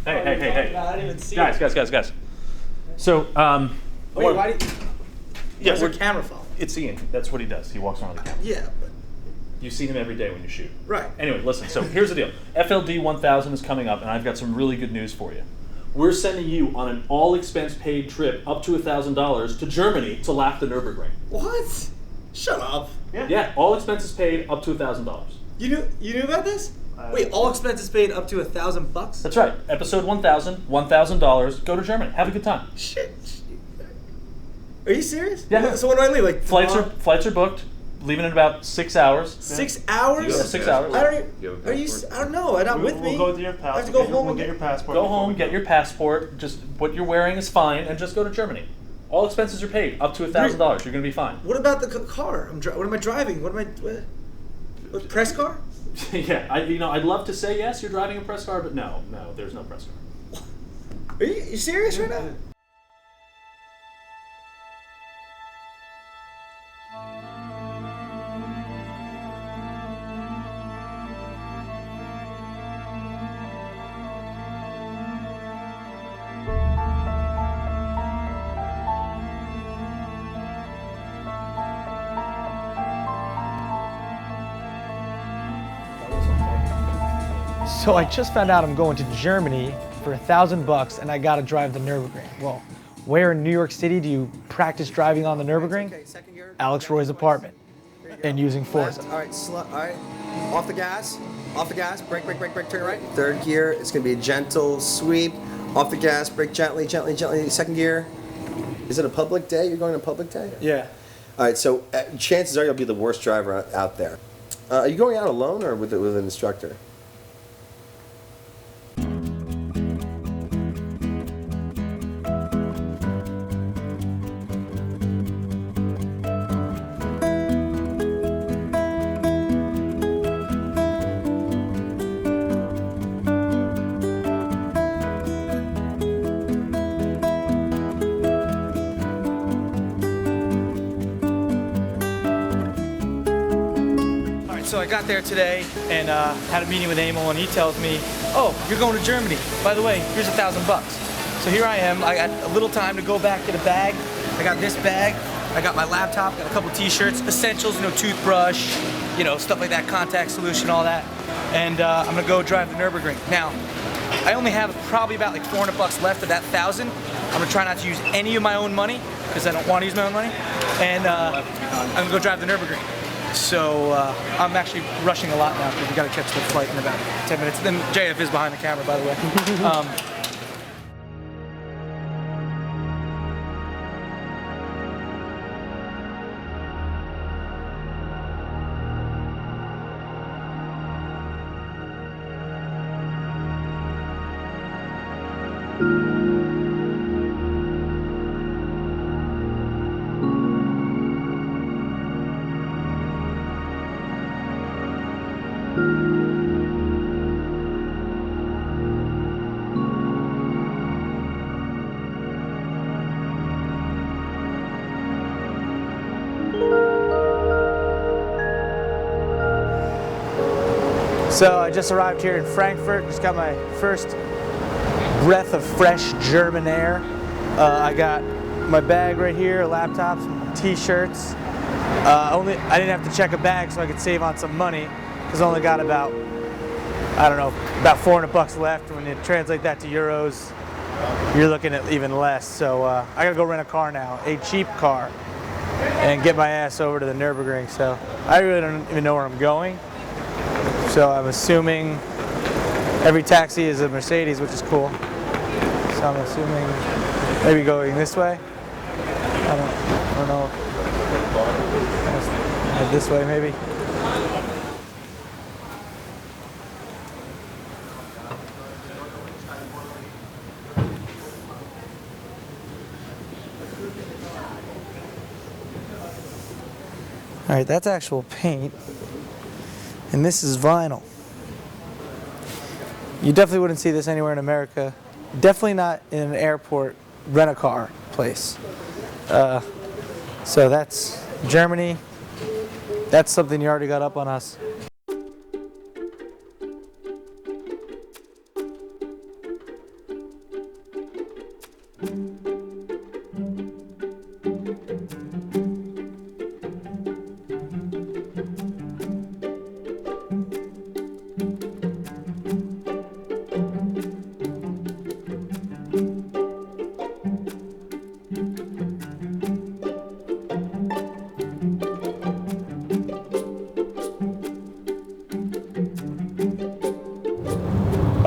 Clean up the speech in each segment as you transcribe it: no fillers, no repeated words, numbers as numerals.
Hey. No, I didn't even see Guys. So, Wait, why do you... yeah, we're camera phone. It's Ian. That's what he does. He walks around with the camera. Yeah, but... You see him every day when you shoot. Right. Anyway, listen, so here's the deal. FLD 1000 is coming up, and I've got some really good news for you. We're sending you on an all-expense-paid trip up to $1,000 to Germany to lap the Nurburgring. What? Shut up. Yeah, all expenses paid up to $1,000. You knew about this? Wait, all expenses paid up to $1,000? That's right. Episode 1000, $1,000. Go to Germany. Have a good time. Shit. Are you serious? Yeah. So when do I leave? Like flights are booked. Leaving in about 6 hours. 6 hours? Yeah, 6 hours. I don't know. I'm not with me. We'll go to your passport. I have to go home and get your passport. Go home, get your passport. Just what you're wearing is fine, and just go to Germany. All expenses are paid up to $1,000. You're going to be fine. What about the car? What am I driving? What press car? Yeah, I'd love to say yes, you're driving a press car, but no, there's no press car. Are you serious right now? So I just found out I'm going to Germany for $1,000 and I gotta drive the Nurburgring. Well, where in New York City do you practice driving on the Nurburgring? Alex Roy's apartment and using Forza. All right, off the gas, brake, turn right. Third gear, it's gonna be a gentle sweep. Off the gas, brake gently. Second gear. Is it a public day? You're going on a public day? Yeah. All right, so chances are you'll be the worst driver out there. Are you going out alone or with an instructor? So I got there today and had a meeting with Emil, and he tells me, "Oh, you're going to Germany. By the way, here's $1,000." So here I am. I got a little time to go back, get a bag. I got this bag. I got my laptop. Got a couple T-shirts, essentials, toothbrush, stuff like that, contact solution, all that. And I'm gonna go drive the Nurburgring. Now, I only have probably about like $400 left of that 1,000. I'm gonna try not to use any of my own money because I don't want to use my own money. And I'm gonna go drive the Nurburgring. So I'm actually rushing a lot now because we got to catch the flight in about 10 minutes. Then JF is behind the camera, by the way. So I just arrived here in Frankfurt, just got my first breath of fresh German air. I got my bag right here, a laptop, some t-shirts. I didn't have to check a bag so I could save on some money, because I only got about $400 left. When you translate that to euros, you're looking at even less. So I gotta go rent a car now, a cheap car, and get my ass over to the Nurburgring. So I really don't even know where I'm going. So I'm assuming every taxi is a Mercedes, which is cool. So I'm assuming maybe going this way. I don't know. This way maybe. All right, that's actual paint. And this is vinyl. You definitely wouldn't see this anywhere in America. Definitely not in an airport rent-a-car place. So that's Germany. That's something you already got up on us.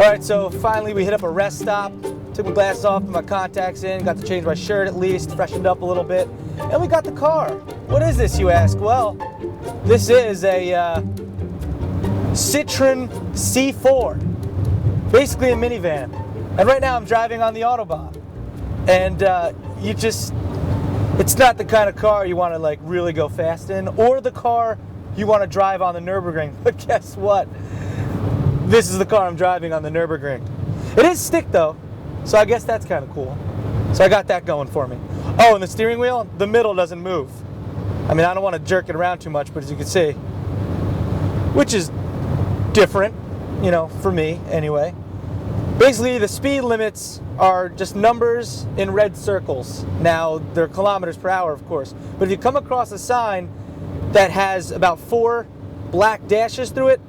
Alright, so finally we hit up a rest stop, took my glasses off, put my contacts in, got to change my shirt at least, freshened up a little bit, and we got the car. What is this, you ask? Well, this is a Citroen C4, basically a minivan. And right now I'm driving on the Autobahn. And it's not the kind of car you want to like really go fast in, or the car you want to drive on the Nurburgring. But guess what? This is the car I'm driving on the Nurburgring. It is stick though, so I guess that's kind of cool. So I got that going for me. Oh, and the steering wheel, the middle doesn't move. I mean, I don't want to jerk it around too much, but as you can see, which is different, you know, for me anyway. Basically, the speed limits are just numbers in red circles. Now, they're kilometers per hour, of course. But if you come across a sign that has about 4 black dashes through it,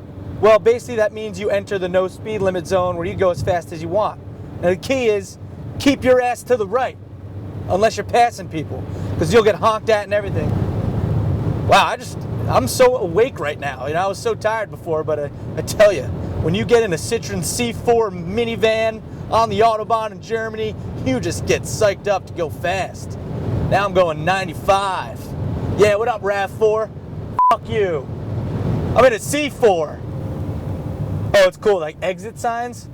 well, basically that means you enter the no speed limit zone where you go as fast as you want. And the key is keep your ass to the right, unless you're passing people, because you'll get honked at and everything. Wow, I'm so awake right now. You know, I was so tired before, but I tell you, when you get in a Citroen C4 minivan on the Autobahn in Germany, you just get psyched up to go fast. Now I'm going 95. Yeah, what up, RAV4? Fuck you. I'm in a C4. Oh, it's cool. Like, exit signs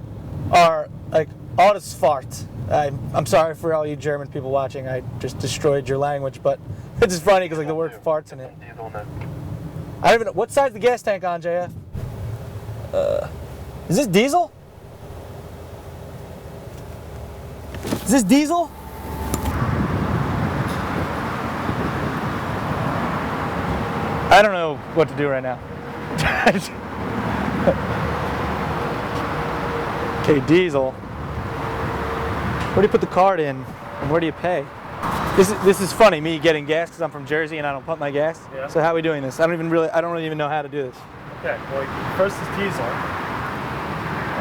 are like Autosfahrt. I'm sorry for all you German people watching. I just destroyed your language, but it's just funny because like the word farts in it. I don't even know. What side's the gas tank on, JF? Is this diesel? Is this diesel? I don't know what to do right now. Okay, diesel. Where do you put the card in, and where do you pay? This is funny, me getting gas because I'm from Jersey and I don't pump my gas. Yeah. So how are we doing this? I don't really even know how to do this. Okay, well, first is diesel.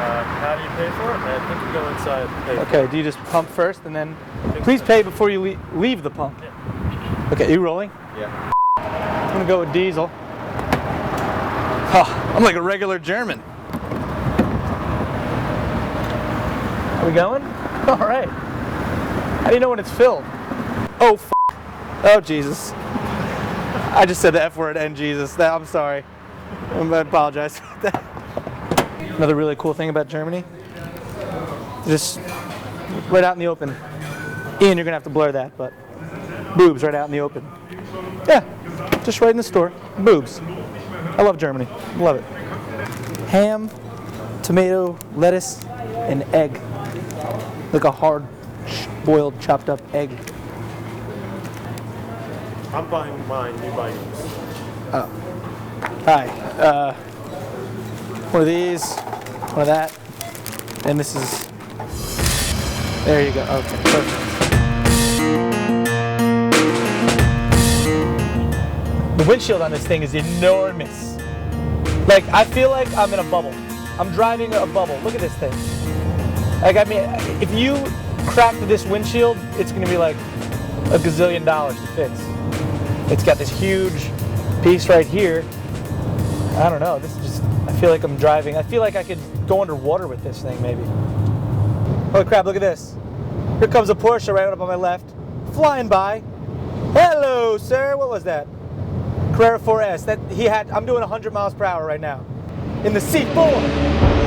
How do you pay for it? I think you go inside and pay. Okay, do you just pump first and then? Please pay before you leave the pump. Yeah. Okay, you rolling? Yeah. I'm gonna go with diesel. Oh, I'm like a regular German. Are we going? All right. How do you know when it's filled? Oh, oh, Jesus. I just said the F word and Jesus. I'm sorry. I apologize for that. Another really cool thing about Germany, just right out in the open. Ian, you're gonna have to blur that, but boobs right out in the open. Yeah, just right in the store. Boobs. I love Germany. Love it. Ham, tomato, lettuce, and egg. Like a hard boiled, chopped up egg. I'm buying mine, you buy yours. Oh. Hi. One of these, one of that, and this is, there you go. Okay, perfect. The windshield on this thing is enormous. Like, I feel like I'm in a bubble. I'm driving a bubble. Look at this thing. Like, I mean, if you crack this windshield, it's gonna be like $1 gazillion to fix. It's got this huge piece right here. I don't know, this is just, I feel like I'm driving. I feel like I could go underwater with this thing, maybe. Holy crap, look at this. Here comes a Porsche right up on my left, flying by. Hello, sir, what was that? Carrera 4S. I'm doing 100 miles per hour right now. In the C4.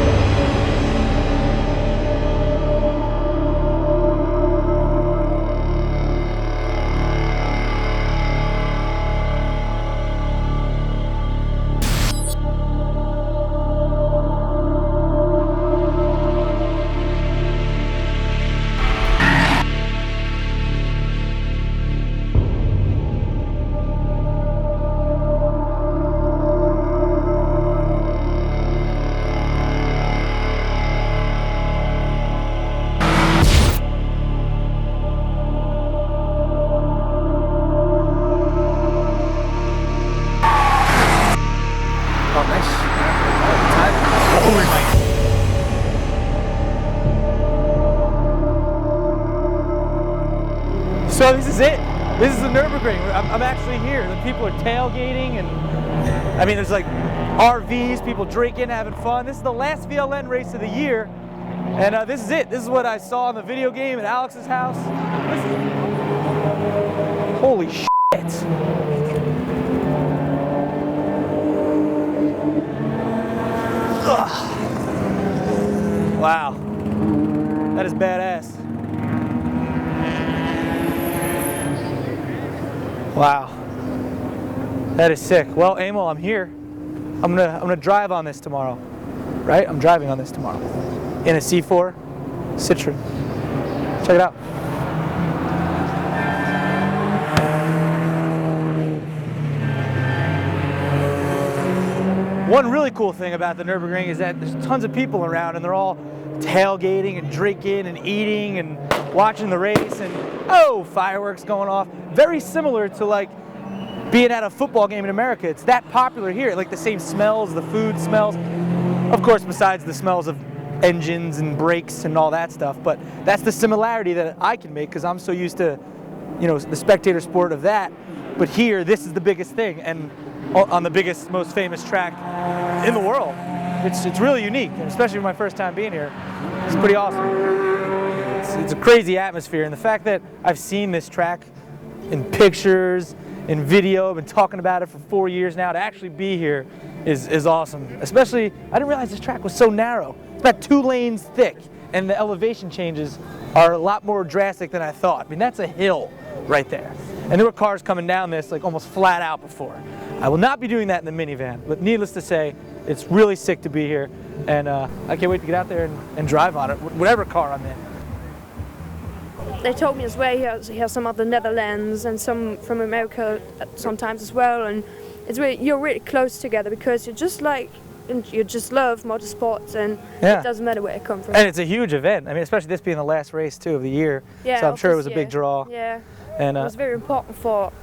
So this is it. This is the Nurburgring. I'm actually here. The people are tailgating, and I mean, there's like RVs, people drinking, having fun. This is the last VLN race of the year, And this is it. This is what I saw in the video game at Alex's house. Holy shit. Ugh. Wow. That is badass. Wow. That is sick. Well, Emil, I'm here. I'm gonna drive on this tomorrow. Right? I'm driving on this tomorrow. In a C4 Citroen. Check it out. One really cool thing about the Nurburgring is that there's tons of people around and they're all tailgating and drinking and eating and watching the race and oh, fireworks going off. Very similar to like being at a football game in America. It's that popular here. Like the same smells, the food smells. Of course, besides the smells of engines and brakes and all that stuff, but that's the similarity that I can make because I'm so used to, you know, the spectator sport of that. But here, this is the biggest thing, and on the biggest, most famous track in the world. It's really unique, and especially for my first time being here. It's pretty awesome. It's a crazy atmosphere, and the fact that I've seen this track in pictures, in video, I've been talking about it for 4 years now, to actually be here is awesome. Especially, I didn't realize this track was so narrow. It's about 2 lanes thick, and the elevation changes are a lot more drastic than I thought. I mean, that's a hill right there. And there were cars coming down this like almost flat out before. I will not be doing that in the minivan, but needless to say, it's really sick to be here, and I can't wait to get out there and drive on it, whatever car I'm in. They told me as well he has some of the Netherlands and some from America sometimes as well, and it's really, you're really close together because you're just like, you just love motorsports, and yeah. It doesn't matter where it comes from. And it's a huge event. I mean, especially this being the last race too of the year, yeah, so I'm sure it was a big draw. Yeah, and it was very important for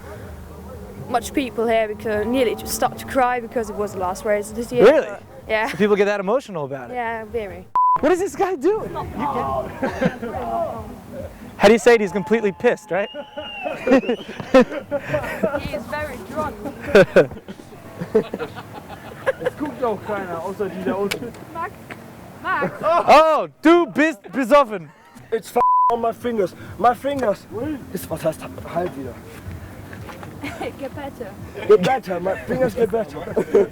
much people here because nearly just started to cry because it was the last race this year. Really? But, yeah. So people get that emotional about it. Yeah, very. What is this guy doing? How do you say it? He's completely pissed, right? He is very drunk. Es guckt auch keiner, außer die da unten. Max. Oh, du bist besoffen. It's on my fingers. My fingers. Ist was heißt halt wieder. Get better. Get better. My fingers get better.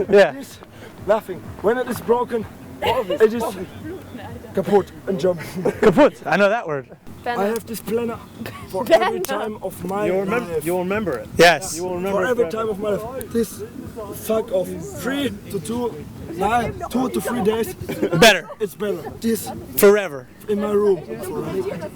Yeah. It's nothing. When it is broken, it is kaputt and jump. Kaput. I know that word. I have this planner for every time of my life. You'll remember it. Yes. You will remember For it every forever. time of my life. This fuck of 3 to 2, 2 to 3 days. Better. It's better. This Forever. in my room. Forever.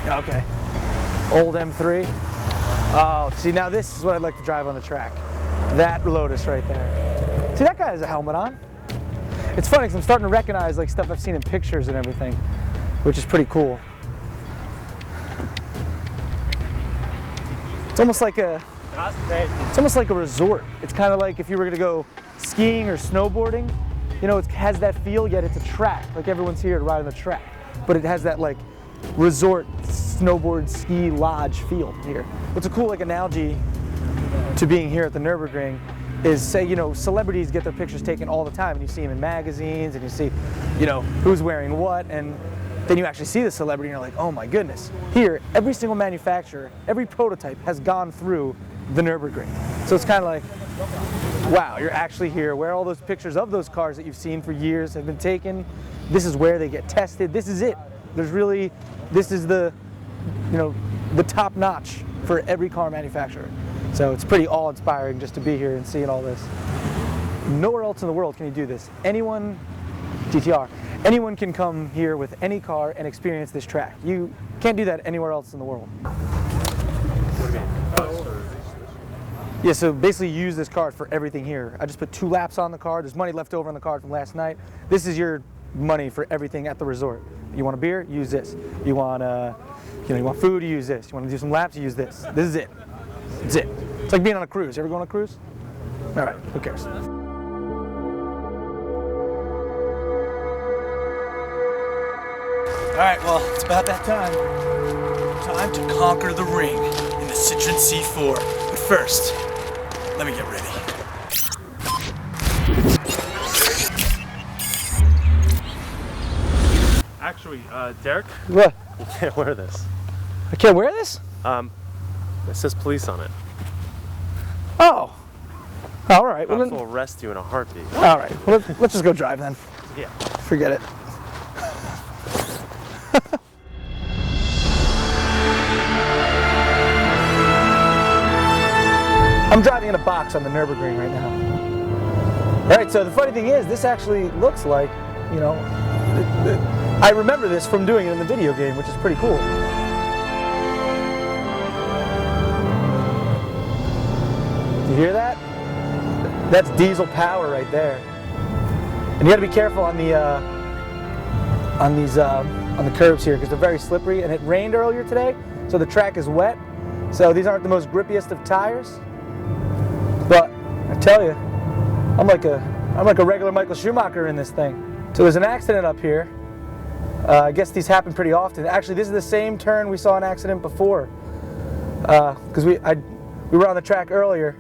Okay. Old M3. Oh, see, now this is what I'd like to drive on the track. That Lotus right there. See, that guy has a helmet on. It's funny because I'm starting to recognize like stuff I've seen in pictures and everything, which is pretty cool. It's almost like a resort. It's kind of like if you were gonna go skiing or snowboarding. You know, it has that feel, yet it's a track. Like everyone's here to ride on the track, but it has that like resort snowboard ski lodge feel here. What's a cool like analogy to being here at the Nurburgring is, say, you know, celebrities get their pictures taken all the time, and you see them in magazines, and you see, you know, who's wearing what, and then you actually see the celebrity, and you're like, oh my goodness. Here, every single manufacturer, every prototype has gone through the Nurburgring. So it's kind of like, wow, you're actually here, where all those pictures of those cars that you've seen for years have been taken. This is where they get tested. This is it. There's really, this is the, you know, the top notch for every car manufacturer. So it's pretty awe-inspiring just to be here and seeing all this. Nowhere else in the world can you do this. Anyone, GTR, anyone can come here with any car and experience this track. You can't do that anywhere else in the world. Yeah, so basically you use this card for everything here. I just put 2 laps on the card. There's money left over on the card from last night. This is your money for everything at the resort. You want a beer? Use this. You want you want food? Use this. You want to do some laps? Use this. This is it. It's it. It's like being on a cruise. You ever go on a cruise? All right, who cares? All right, well, it's about that time. Time to conquer the ring in the Citroen C4. But first, let me get ready. Actually, Derek, What? you can't wear this. I can't wear this? It says police on it. Oh. All right. Well, Cops then, will arrest you in a heartbeat. all right. Well, let's just go drive then. Yeah. Forget it. I'm driving in a box on the Nurburgring right now. All right, so the funny thing is, this actually looks like, you know, I remember this from doing it in the video game, which is pretty cool. You hear that? That's diesel power right there. And you got to be careful on the on the curbs here because they're very slippery. And it rained earlier today, so the track is wet. So these aren't the most grippiest of tires. But I tell you, I'm like a regular Michael Schumacher in this thing. So there's an accident up here. I guess these happen pretty often. Actually, this is the same turn we saw an accident before. Because we were on the track earlier.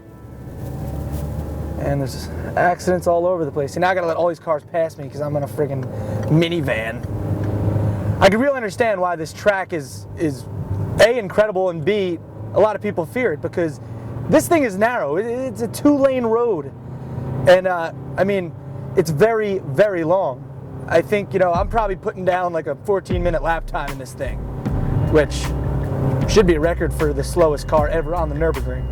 And there's accidents all over the place. See, now I gotta let all these cars pass me because I'm in a friggin' minivan. I can really understand why this track is A, incredible, and B, a lot of people fear it because this thing is narrow. It's a 2-lane road. And I mean, it's very, very long. I think, you know, I'm probably putting down like a 14-minute lap time in this thing, which should be a record for the slowest car ever on the Nurburgring.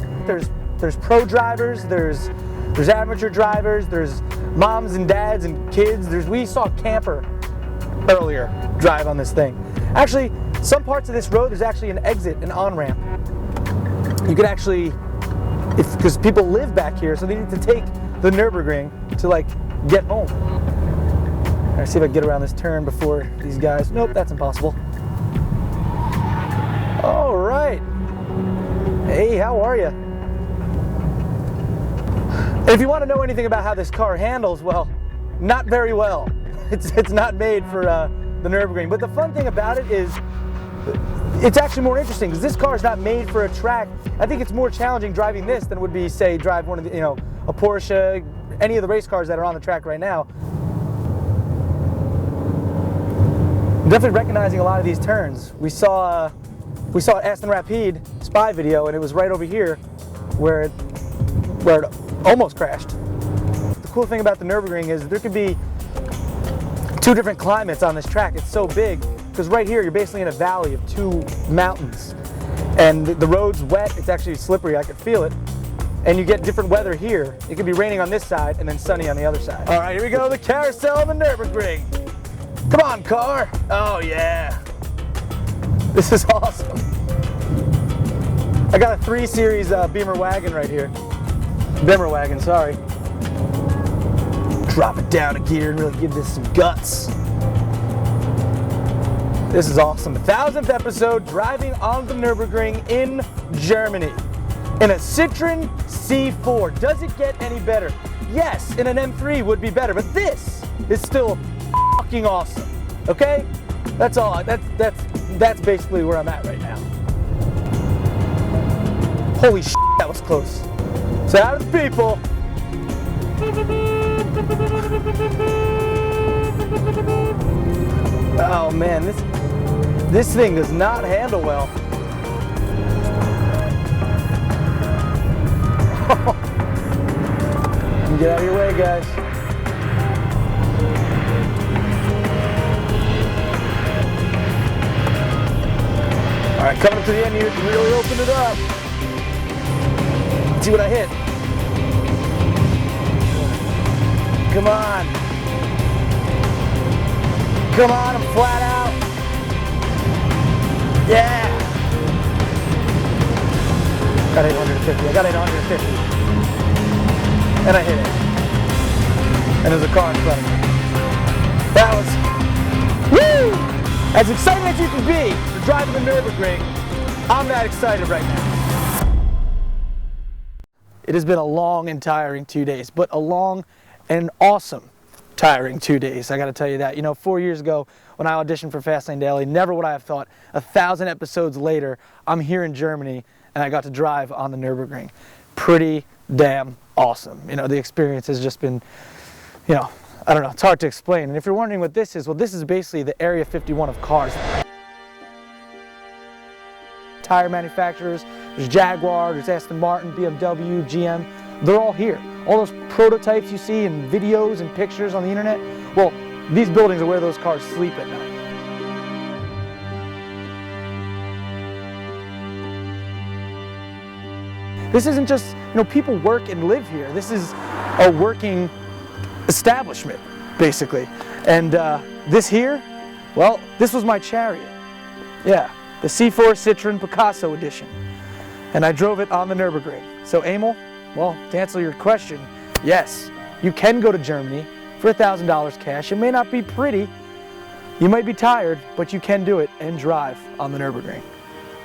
There's pro drivers, there's amateur drivers, there's moms and dads and kids. We saw a camper earlier drive on this thing. Actually, some parts of this road, there's actually an exit, an on-ramp. You could actually, because people live back here, so they need to take the Nurburgring to like get home. All right, see if I can get around this turn before these guys. Nope, that's impossible. All right. Hey, how are you? If you want to know anything about how this car handles, well, not very well. It's not made for the Nurburgring. But the fun thing about it is, it's actually more interesting because this car is not made for a track. I think it's more challenging driving this than would be, say, drive one of the, you know, a Porsche, any of the race cars that are on the track right now. I'm definitely recognizing a lot of these turns. We saw Aston Rapide spy video, and it was right over here where it almost crashed. The cool thing about the Nurburgring is there could be 2 different climates on this track. It's so big because right here you're basically in a valley of 2 mountains, and the road's wet. It's actually slippery. I could feel it. And you get different weather here. It could be raining on this side and then sunny on the other side. All right, here we go. The carousel of the Nurburgring. Come on, car. Oh yeah. This is awesome. I got a 3 Series Beamer wagon right here. Beamer wagon, sorry. Drop it down a gear and really give this some guts. This is awesome. 1000th episode, driving on the Nurburgring in Germany in a Citroen C4. Does it get any better? Yes, in an M3 would be better, but this is still fucking awesome. Okay? That's all. That's basically where I'm at right now. Holy shit, that was close. Say hi to the people. Oh man, this thing does not handle well. Get out of your way, guys. right, coming up to the end here to really open it up. Let's see what I hit. Come on. Come on, I'm flat out. Yeah. Got 850. I got 850. And I hit it. And there's a car in front of me. That was, woo! As exciting as you can be for driving the Nurburgring, I'm not excited right now. It has been a long and tiring 2 days, but a long and awesome tiring 2 days. I got to tell you that. You know, 4 years ago when I auditioned for Fastlane Daily, never would I have thought 1,000 episodes later, I'm here in Germany and I got to drive on the Nurburgring. Pretty damn awesome. You know, the experience has just been, you know, I don't know, it's hard to explain. And if you're wondering what this is, well, this is basically the Area 51 of cars. Tire manufacturers, there's Jaguar, there's Aston Martin, BMW, GM, they're all here. All those prototypes you see in videos and pictures on the internet, well, these buildings are where those cars sleep at night. This isn't just, you know, people work and live here. This is a working establishment, basically. And this here, well, this was my chariot. Yeah, the C4 Citroen Picasso edition. And I drove it on the Nurburgring. So Emil, well, to answer your question, yes, you can go to Germany for $1,000 cash. It may not be pretty, you might be tired, but you can do it and drive on the Nurburgring.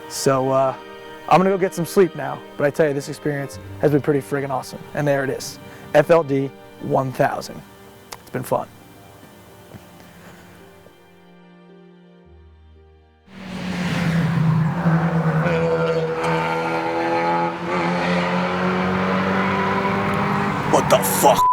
So I'm gonna go get some sleep now, but I tell you, this experience has been pretty friggin' awesome. And there it is, FLD 1000. It's been fun. What the fuck?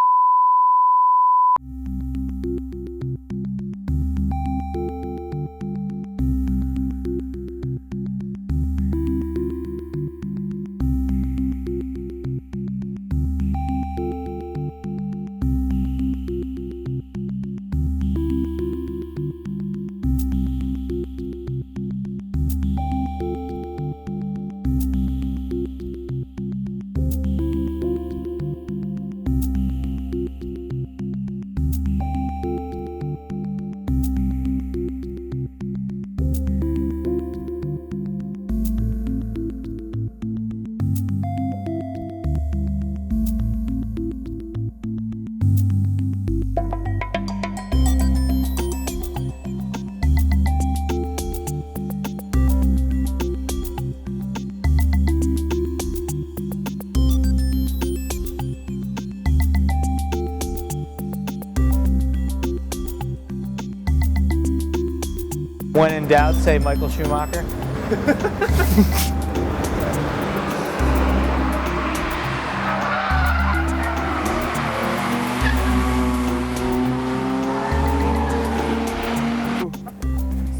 When in doubt, say Michael Schumacher.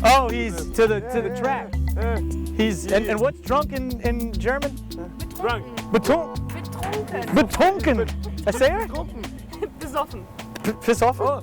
Oh, he's to the track. He's and what's drunk in German? Drunk. Betrunken. Betrunken. I say it? Besoffen. Piss off. Oh,